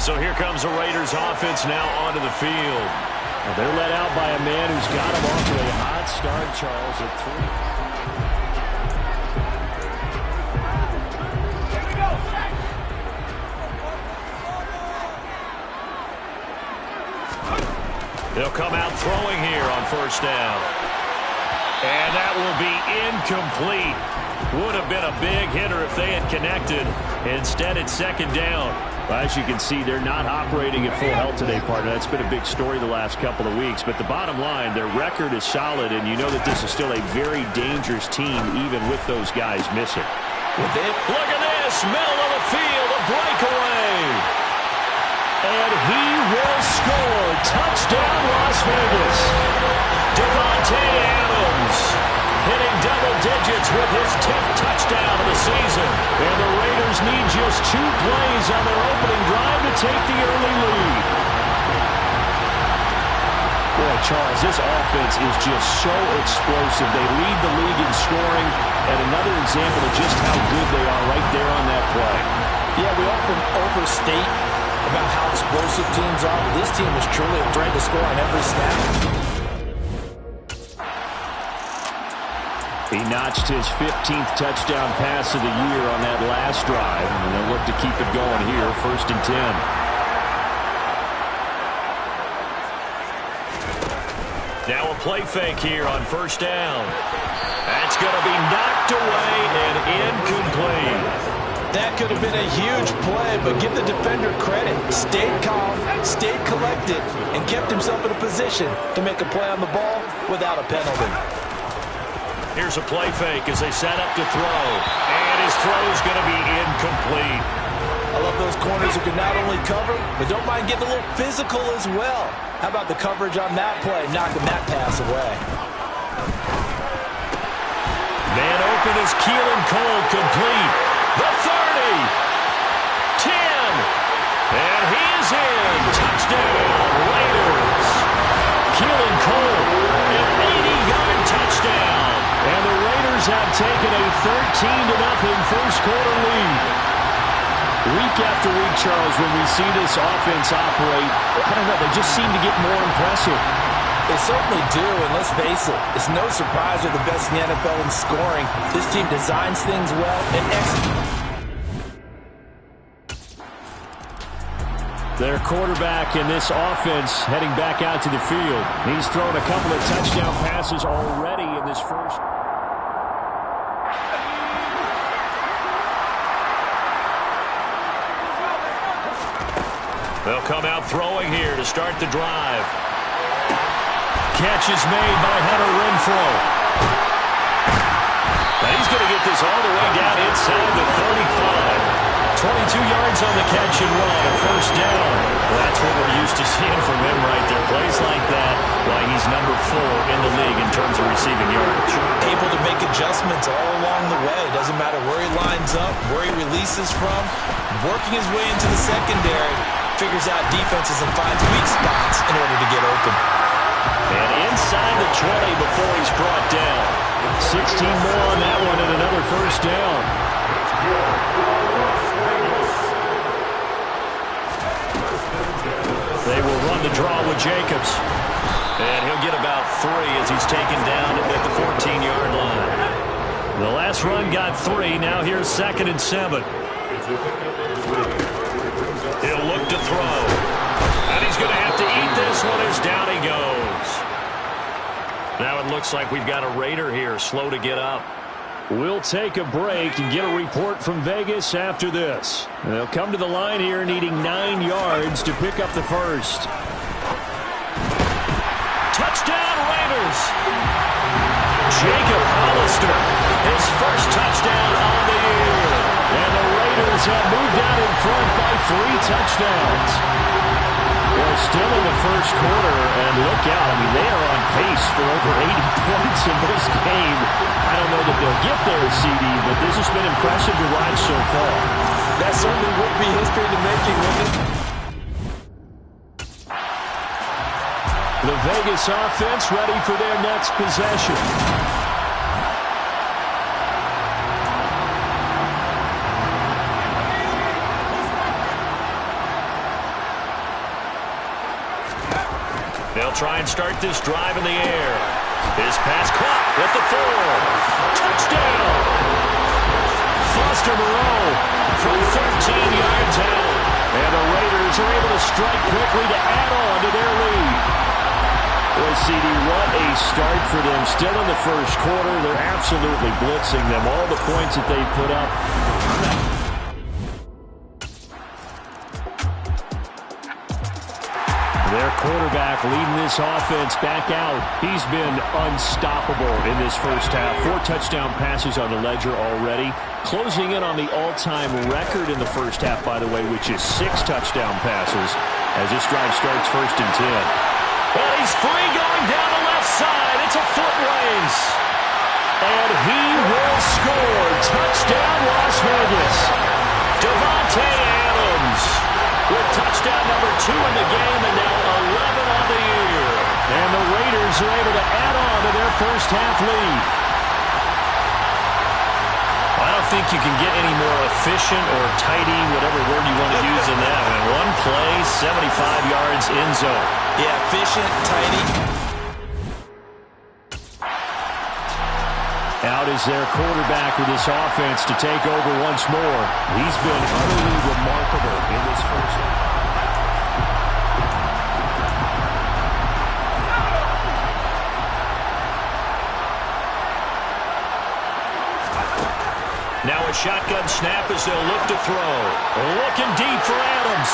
So here comes the Raiders offense now onto the field. Well, they're led out by a man who's got them off to a hot start, Charles, at 3. They'll come out throwing here on first down. And that will be incomplete. Would have been a big hitter if they had connected. Instead, it's second down. Well, as you can see, they're not operating at full health today, partner. That's been a big story the last couple of weeks. But the bottom line, their record is solid, and you know that this is still a very dangerous team, even with those guys missing. Look at this, middle of the field, a breakaway. And he will score. Touchdown, Las Vegas. Devontae Adams hitting double digits with his 10th touchdown of the season. And the Raiders need just 2 plays on their opening drive to take the early lead. Boy, Charles, this offense is just so explosive. They lead the league in scoring, and another example of just how good they are right there on that play. Yeah, we often overstate about how explosive teams are, but this team is truly a threat to score on every snap. He notched his 15th touchdown pass of the year on that last drive, and they'll look to keep it going here, 1st and 10. Now a play fake here on first down. That's going to be knocked away and incomplete. That could have been a huge play, but give the defender credit. Stayed calm, stayed collected, and kept himself in a position to make a play on the ball without a penalty. Here's a play fake as they set up to throw. And his throw's going to be incomplete. I love those corners who can not only cover, but don't mind getting a little physical as well. How about the coverage on that play, knocking that pass away? Man open is Keelan Cole, complete. The 30. 10. And he is in. Touchdown, Raiders. Keelan Cole, an 80-yard touchdown. And the Raiders have taken a 13-0 first quarter lead. Week after week, Charles, when we see this offense operate, I don't know, they just seem to get more impressive. They certainly do, and let's face it, it's no surprise they're the best in the NFL in scoring. This team designs things well and executes. Their quarterback in this offense heading back out to the field. He's thrown a couple of touchdown passes already in this first. They'll come out throwing here to start the drive. Catch is made by Hunter Renfrow. And he's going to get this all the way down inside the 35. 22 yards on the catch and run, a first down. That's what we're used to seeing from him right there. Plays like that, why he's number 4 in the league in terms of receiving yards. Able to make adjustments all along the way. Doesn't matter where he lines up, where he releases from. Working his way into the secondary. Figures out defenses and finds weak spots in order to get open. And inside the 20 before he's brought down. 16 more on that one and another first down. They will run the draw with Jacobs. And he'll get about 3 as he's taken down at the 14-yard line. The last run got 3. Now here's 2nd and 7. He'll look to throw. And he's going to have to eat this one as down he goes. Now it looks like we've got a Raider here, slow to get up. We'll take a break and get a report from Vegas after this. They'll come to the line here needing 9 yards to pick up the first. Touchdown, Raiders! Jacob Hollister, his first touchdown on the year. And the Raiders have moved out in front by 3 touchdowns. Well, still in the first quarter, and look out. I mean, they are on pace for over 80 points in this game. I don't know that they'll get there, CD, but this has been impressive to watch so far. That certainly would be history to making, wouldn't it? The Vegas offense ready for their next possession. They'll try and start this drive in the air. His pass caught at the 4. Touchdown! Foster Moreau from 13 yards out. And the Raiders are able to strike quickly to add on to their lead. Boy, CD, what a start for them. Still in the first quarter. They're absolutely blitzing them. All the points that they put up. Their quarterback leading this offense back out. He's been unstoppable in this first half. 4 touchdown passes on the ledger already. Closing in on the all-time record in the first half, by the way, which is 6 touchdown passes as this drive starts 1st and 10. Well, he's free going down the left side. It's a foot race. And he will score. Touchdown, Las Vegas. Davante Adams with touchdown number 2 in the game and now 11 on the year. And the Raiders are able to add on to their first half lead. I don't think you can get any more efficient or tidy, whatever word you want to use in that. In one play, 75 yards in zone. Yeah, efficient, tidy. Out is their quarterback with this offense to take over once more. He's been utterly remarkable in this first half. Now a shotgun snap as they'll look to throw. Looking deep for Adams.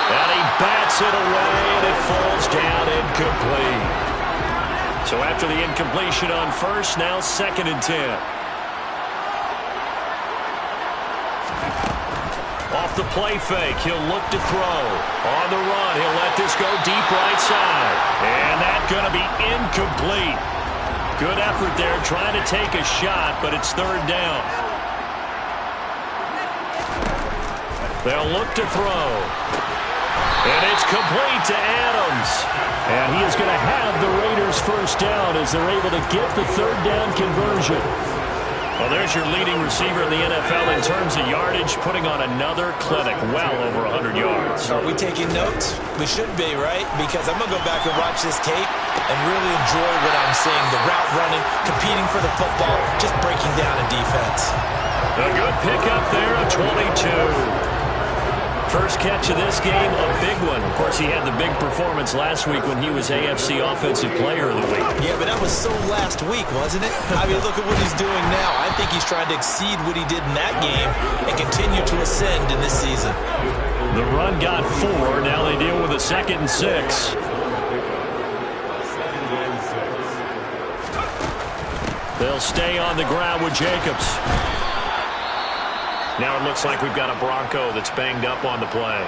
And he bats it away, and it falls down incomplete. So after the incompletion on first, now 2nd and 10. Off the play fake, he'll look to throw. On the run, he'll let this go deep right side. And that's going to be incomplete. Good effort there trying to take a shot, but it's 3rd down. They'll look to throw. And it's complete to Adams. And he is going to have the Raiders first down as they're able to get the 3rd down conversion. Well, there's your leading receiver in the NFL in terms of yardage, putting on another clinic, well over 100 yards. Are we taking notes? We should be, right? Because I'm going to go back and watch this tape and really enjoy what I'm seeing. The route running, competing for the football, just breaking down a defense. A good pickup there of 22. First catch of this game, a big one. Of course, he had the big performance last week when he was AFC Offensive Player of the Week. Yeah, but that was so last week, wasn't it? I mean, look at what he's doing now. I think he's trying to exceed what he did in that game and continue to ascend in this season. The run got 4. Now they deal with a 2nd and 6. They'll stay on the ground with Jacobs. Now it looks like we've got a Bronco that's banged up on the play.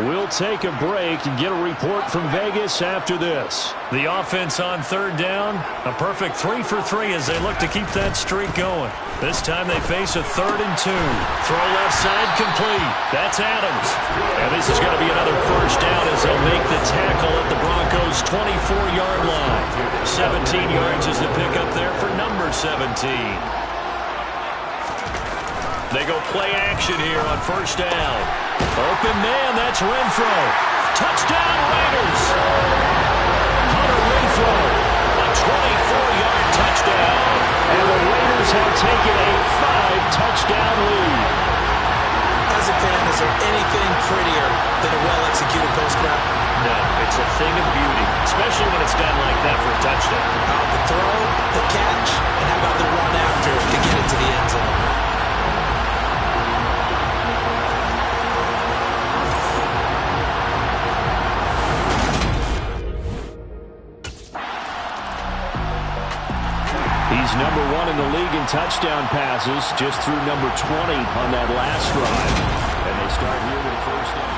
We'll take a break and get a report from Vegas after this. The offense on 3rd down, a perfect 3 for 3 as they look to keep that streak going. This time they face a 3rd and 2. Throw left side complete. That's Adams. And this is going to be another first down as they'll make the tackle at the Broncos' 24-yard line. 17 yards is the pickup there for number 17. They go play action here on first down. Open man, that's Renfro. Touchdown, Raiders. Hunter Renfro, a 24-yard touchdown. And the Raiders have taken a 5-touchdown lead. As a fan, is there anything prettier than a well-executed post route? No, it's a thing of beauty, especially when it's done like that for a touchdown. The throw, the catch, and how about the run after to get it to the end zone? He's number 1 in the league in touchdown passes, just through number 20 on that last drive. And they start here with a first down.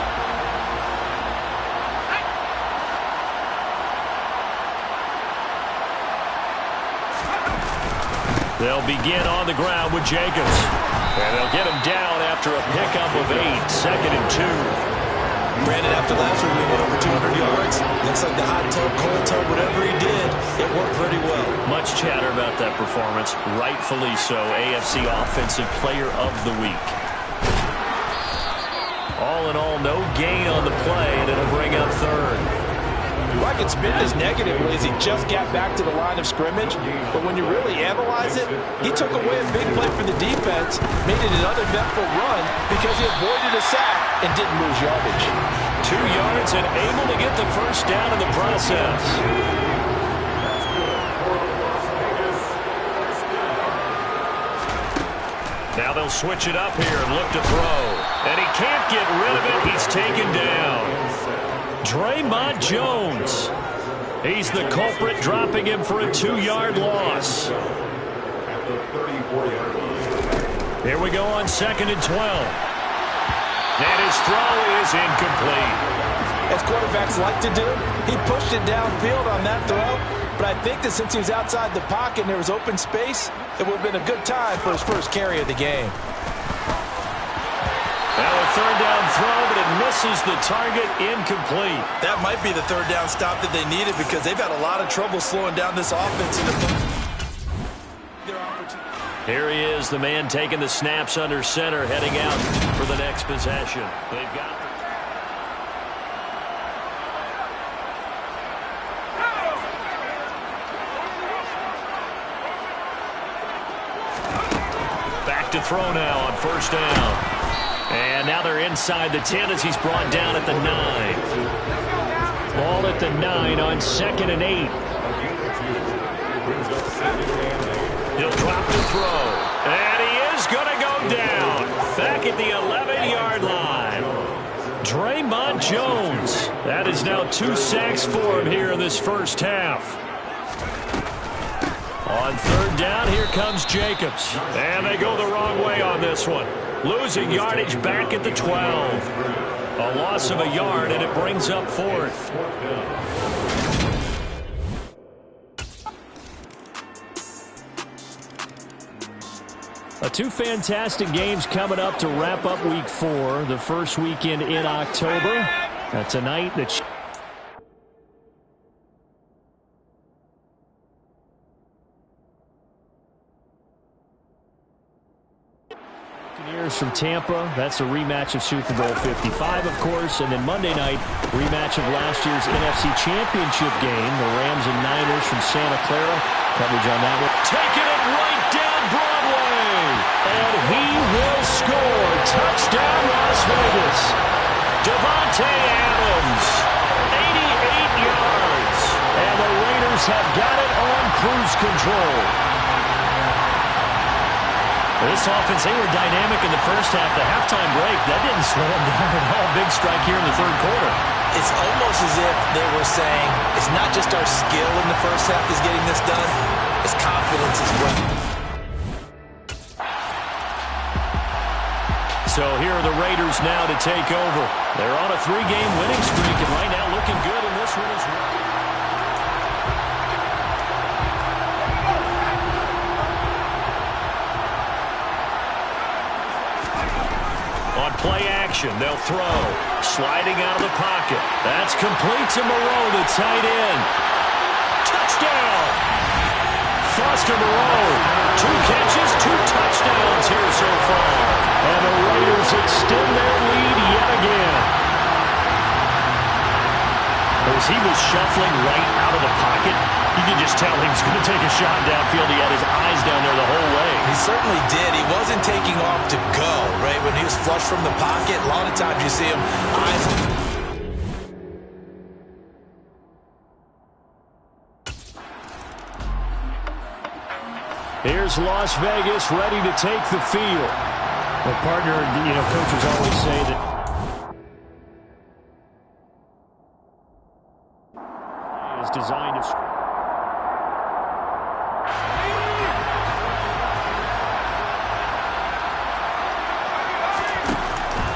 They'll begin on the ground with Jacobs. And they'll get him down after a pickup of 8, 2nd and 2. Brandon, after last week, we went over 200 yards. Looks like the hot tub, cold tub, whatever he did, it worked pretty well. Much chatter about that performance. Rightfully so. AFC Offensive Player of the Week. All in all, no gain on the play, and it'll bring up 3rd. Well, I can spin this negatively as he just got back to the line of scrimmage. But when you really analyze it, he took away a big play for the defense, made it an uneventful run because he avoided a sack and didn't lose yardage. 2 yards and able to get the first down in the process. Now they'll switch it up here and look to throw. And he can't get rid of it. He's taken down. Draymond Jones. He's the culprit, dropping him for a 2-yard loss. Here we go on 2nd and 12. And his throw is incomplete. As quarterbacks like to do, he pushed it downfield on that throw. But I think that since he was outside the pocket and there was open space, it would have been a good time for his first carry of the game. Now a 3rd down throw, but it misses the target, incomplete. That might be the 3rd down stop that they needed because they've had a lot of trouble slowing down this offense. Here he is, the man taking the snaps under center, heading out for the next possession. They've got... Back to throw now on 1st down. And now they're inside the 10 as he's brought down at the 9. Ball at the 9 on 2nd and 8. He'll drop the throw. And he is going to go down. Back at the 11-yard line. Draymond Jones. That is now 2 sacks for him here in this first half. On 3rd down, here comes Jacobs. And they go the wrong way on this one. Losing yardage back at the 12. A loss of a yard, and it brings up 4th. Two fantastic games coming up to wrap up Week 4, the first weekend in October. Tonight, the from Tampa. That's a rematch of Super Bowl 55, of course. And then Monday night, rematch of last year's NFC Championship game. The Rams and Niners from Santa Clara. Coverage on that one. Taking it right down Broadway. And he will score. Touchdown, Las Vegas. Devontae Adams. 88 yards. And the Raiders have got it on cruise control. This offense, they were dynamic in the first half. The halftime break, that didn't slow them down at all. Big strike here in the 3rd quarter. It's almost as if they were saying, it's not just our skill in the first half is getting this done, it's confidence as well. So here are the Raiders now to take over. They're on a 3-game winning streak, and right now looking good in this one as well. Play action. They'll throw. Sliding out of the pocket. That's complete to Moreau, the tight end. Touchdown! Foster Moreau. 2 catches, 2 touchdowns here so far. And the Raiders extend their lead yet again. As he was shuffling right out of the pocket, you can just tell he was going to take a shot downfield. He had his eyes down there the whole way. He certainly did. He wasn't taking off to go, right? When he was flush from the pocket, a lot of times you see him eyes. Here's Las Vegas ready to take the field. The partner, coaches always say that is designed to...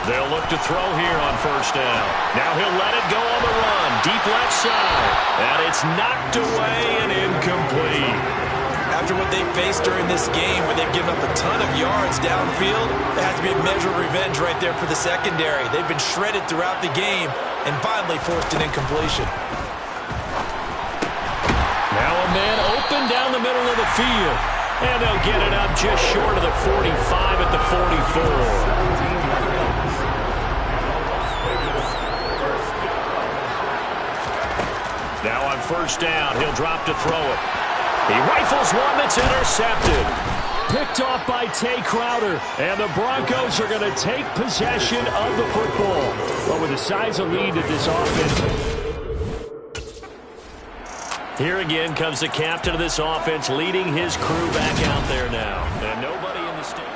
They'll look to throw here on 1st down. Now he'll let it go on the run. Deep left side. And it's knocked away and incomplete. After what they faced during this game where they've given up a ton of yards downfield, there has to be a measure of revenge right there for the secondary. They've been shredded throughout the game and finally forced an incompletion. Now a man open down the middle of the field. And they'll get it up just short of the 45 at the 44. first down. He'll drop to throw it. He rifles one that's intercepted. Picked off by Tay Crowder. And the Broncos are going to take possession of the football. But with the size of lead that this offense... Here again comes the captain of this offense leading his crew back out there now. And nobody in the stadium.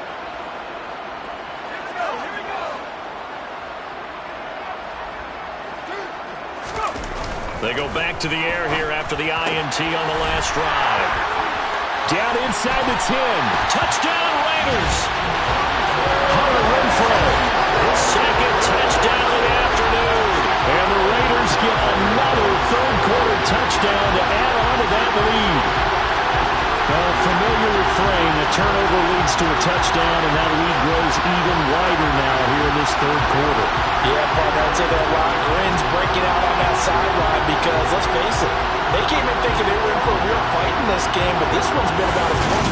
They go back to the air here after the INT on the last drive. Down inside the 10. Touchdown, Raiders. Hunter Renfrow. His second touchdown of the afternoon. And the Raiders get another third-quarter touchdown to add on to that lead. A familiar refrain. A turnover leads to a touchdown, and that lead grows even wider now here in this third quarter. Yeah, partner, I'd say there are a lot of grins breaking out on that sideline because, let's face it, they came in thinking they were in for a real fight in this game, but this one's been about as fun.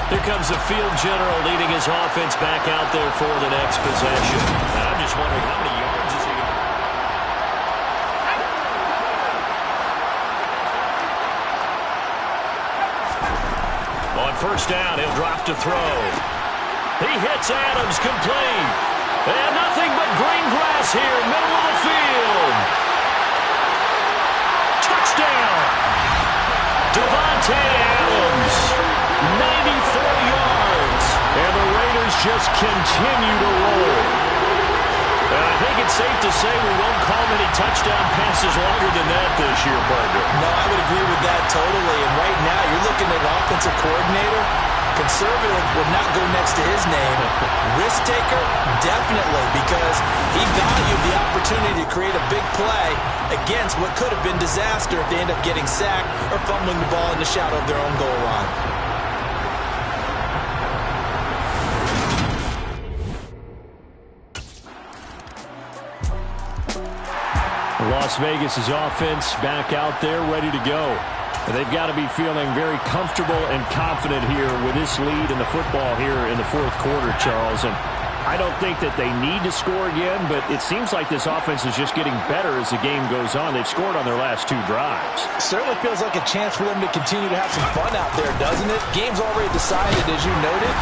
Here comes the field general leading his offense back out there for the next possession. And I'm just wondering how many yards is he going to... On first down, he'll drop to throw. He hits Adams complete. And nothing but green grass here, middle of the field. Touchdown! Davante Adams, 94 yards. And the Raiders just continue to roll. And I think it's safe to say we won't call many touchdown passes longer than that this year, partner. No, I would agree with that totally. And right now, you're looking at an offensive coordinator. Conservative would not go next to his name. Risk taker, definitely, because he valued the opportunity to create a big play against what could have been disaster if they end up getting sacked or fumbling the ball in the shadow of their own goal line. Las Vegas' offense back out there ready to go. They've got to be feeling very comfortable and confident here with this lead in the football here in the fourth quarter, Charles. And I don't think that they need to score again, but it seems like this offense is just getting better as the game goes on. They've scored on their last two drives. Certainly feels like a chance for them to continue to have some fun out there, doesn't it? Game's already decided, as you noted,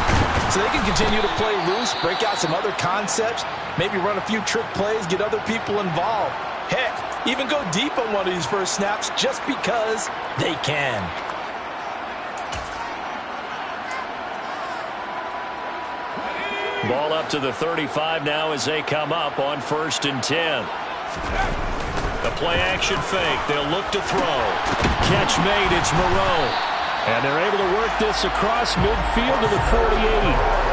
so they can continue to play loose, break out some other concepts, maybe run a few trick plays, get other people involved. Heck, even go deep on one of these first snaps just because they can. Ball up to the 35 now as they come up on 1st and 10. The play-action fake. They'll look to throw. Catch made. It's Moreau. And they're able to work this across midfield to the 48.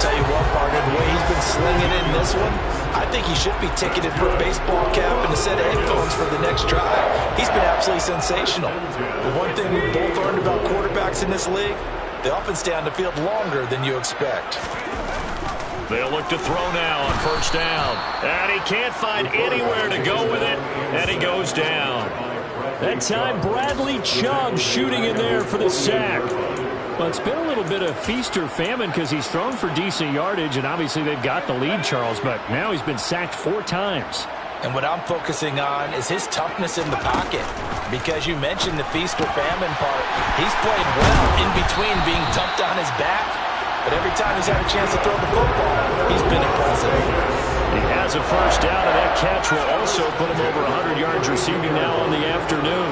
Tell you what, partner, the way he's been slinging in this one, I think he should be ticketed for a baseball cap and a set of headphones for the next drive. He's been absolutely sensational. The one thing we've both learned about quarterbacks in this league, they often stay on the field longer than you expect. They'll look to throw now on 1st down. And he can't find anywhere to go with it, and he goes down. That time, Bradley Chubb shooting in there for the sack. Well, it's been a little bit of feast or famine because he's thrown for decent yardage, and obviously they've got the lead, Charles, but now he's been sacked 4 times. And what I'm focusing on is his toughness in the pocket. Because you mentioned the feast or famine part, he's played well in between being dumped on his back. But every time he's had a chance to throw the football, he's been impressive. He has a first down, and that catch will also put him over 100 yards receiving now on the afternoon.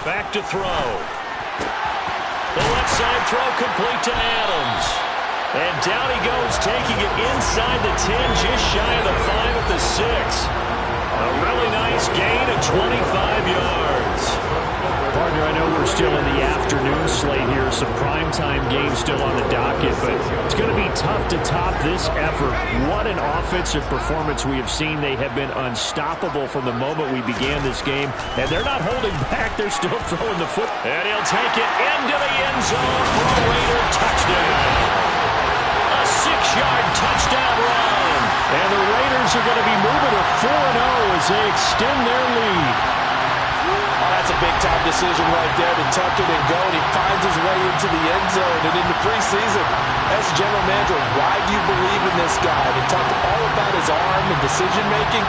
Back to throw. The left side throw complete to Adams. And down he goes, taking it inside the 10, just shy of the 5 at the 6. A really nice gain of 25 yards. Partner, I know we're still in the afternoon slate here, some primetime games still on the docket, but it's going to be tough to top this effort. What an offensive performance we have seen. They have been unstoppable from the moment we began this game, and they're not holding back. They're still throwing the foot. And he'll take it into the end zone for a Raider touchdown. A 6-yard touchdown run. And the Raiders are going to be moving to 4-0 as they extend their lead. that's a big-time decision right there to tuck it and go, and he finds his way into the end zone and into preseason. As general manager, why do you believe in this guy? They talked all about his arm and decision-making.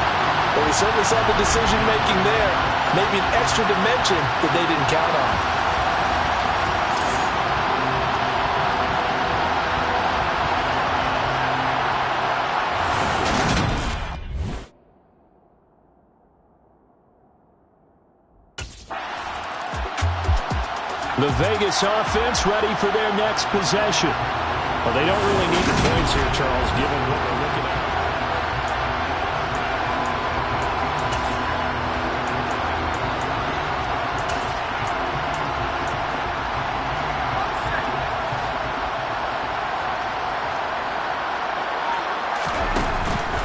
Well, we certainly saw the decision-making there. Maybe an extra dimension that they didn't count on. The Vegas offense ready for their next possession. Well, they don't really need the points here, Charles, given what they're looking at.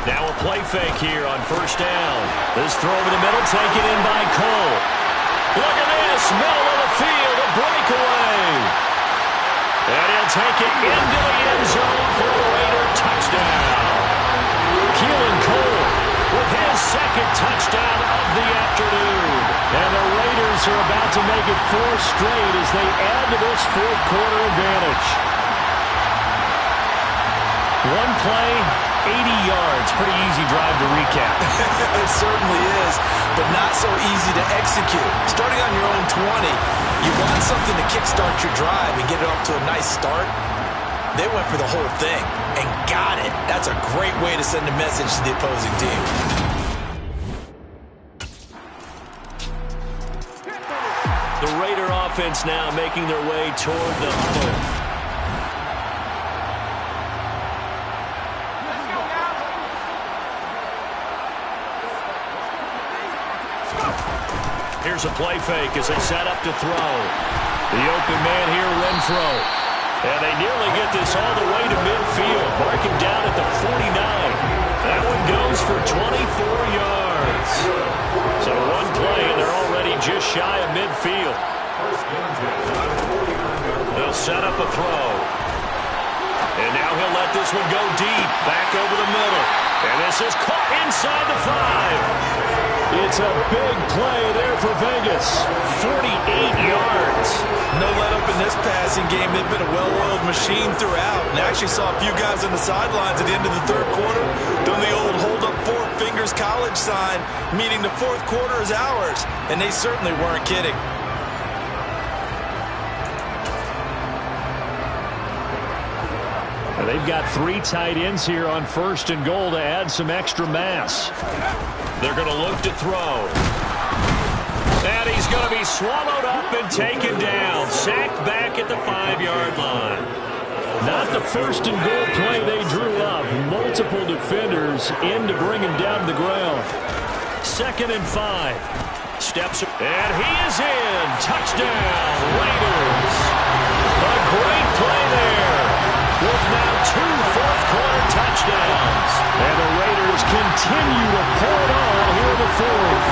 Now a play fake here on first down. This throw over the middle, taken in by Cole. Look at this, middle of the field, a breakaway. And he'll take it into the end zone for a Raider touchdown. Keelan Cole with his second touchdown of the afternoon. And the Raiders are about to make it 4 straight as they add to this fourth quarter advantage. One play, 80 yards. Pretty easy drive to recap. It certainly is, but not so easy to execute. Starting on your own 20, you want something to kickstart your drive and get it off to a nice start. They went for the whole thing and got it. That's a great way to send a message to the opposing team. The Raider offense now making their way toward the huddle. Here's a play fake as they set up to throw. The open man here, Renfro. And they nearly get this all the way to midfield. Marking down at the 49. That one goes for 24 yards. So one play, and they're already just shy of midfield. They'll set up a throw. And now he'll let this one go deep. Back over the middle. And this is caught inside the 5. It's a big play there for Vegas. 48 yards. No let up in this passing game. They've been a well-oiled machine throughout. And I actually saw a few guys on the sidelines at the end of the third quarter doing the old hold up 4 fingers college sign, meaning the fourth quarter is ours. And they certainly weren't kidding. They've got 3 tight ends here on first and goal to add some extra mass. They're going to look to throw. And he's going to be swallowed up and taken down. Sacked back at the 5-yard line. Not the first and goal play they drew up. Multiple defenders in to bring him down to the ground. 2nd and 5. Steps up. And he is in. Touchdown, Raiders. A great play there. With now 2 fourth-quarter touchdowns. And the Raiders continue to pour it on here in the 4th.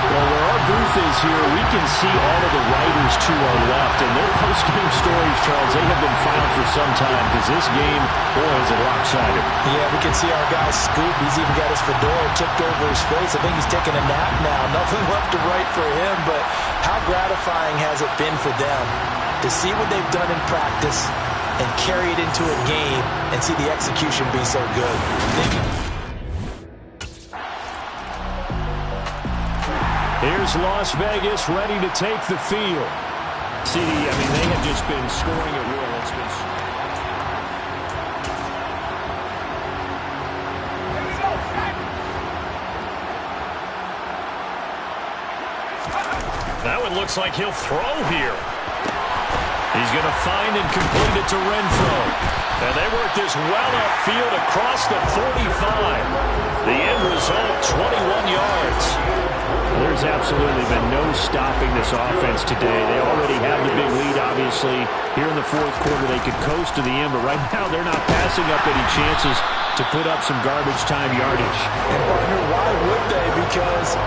Well, where our booth is here, we can see all of the Raiders to our left. And their post-game stories, Charles, they have been filed for some time because this game, boy, is it lopsided. Yeah, we can see our guy Scoop. He's even got his fedora tipped over his face. I think he's taking a nap now. Nothing left to write for him, but how gratifying has it been for them to see what they've done in practice and carry it into a game and see the execution be so good. Here's Las Vegas ready to take the field. CD, I mean, they have just been scoring at will. It's been... That one looks like he'll throw here. He's going to find and complete it to Renfro. And they work this well upfield across the 45. The end result, 21 yards. There's absolutely been no stopping this offense today. They already have the big lead, obviously. Here in the fourth quarter, they could coast to the end, but right now they're not passing up any chances to put up some garbage time yardage. And partner, why would they? Because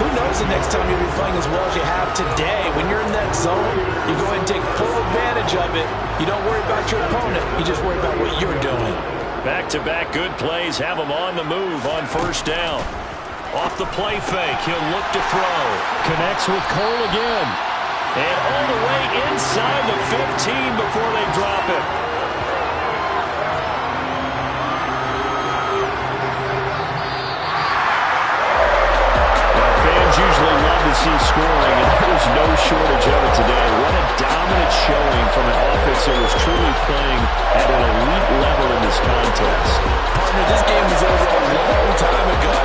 who knows the next time you'll be playing as well as you have today. When you're in that zone, you go ahead and take full advantage of it. You don't worry about your opponent. You just worry about what you're doing. Back-to-back good plays have them on the move on first down. Off the play fake, he'll look to throw. Connects with Cole again. And all the way inside the 15 before they drop it. Usually love to see scoring, and there's no shortage of it today. What a dominant showing from an offense that was truly playing at an elite level in this contest. Partner, this game was over a long time ago,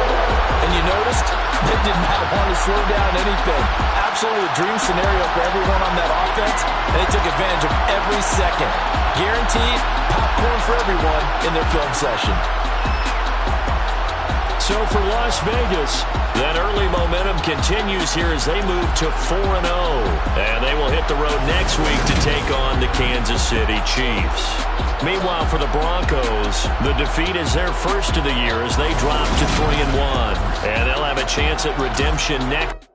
and you noticed they did not want to slow down anything. Absolutely a dream scenario for everyone on that offense, and they took advantage of every second. Guaranteed popcorn for everyone in their film session. So for Las Vegas, that early momentum continues here as they move to 4-0. And they will hit the road next week to take on the Kansas City Chiefs. Meanwhile, for the Broncos, the defeat is their first of the year as they drop to 3-1. And they'll have a chance at redemption next.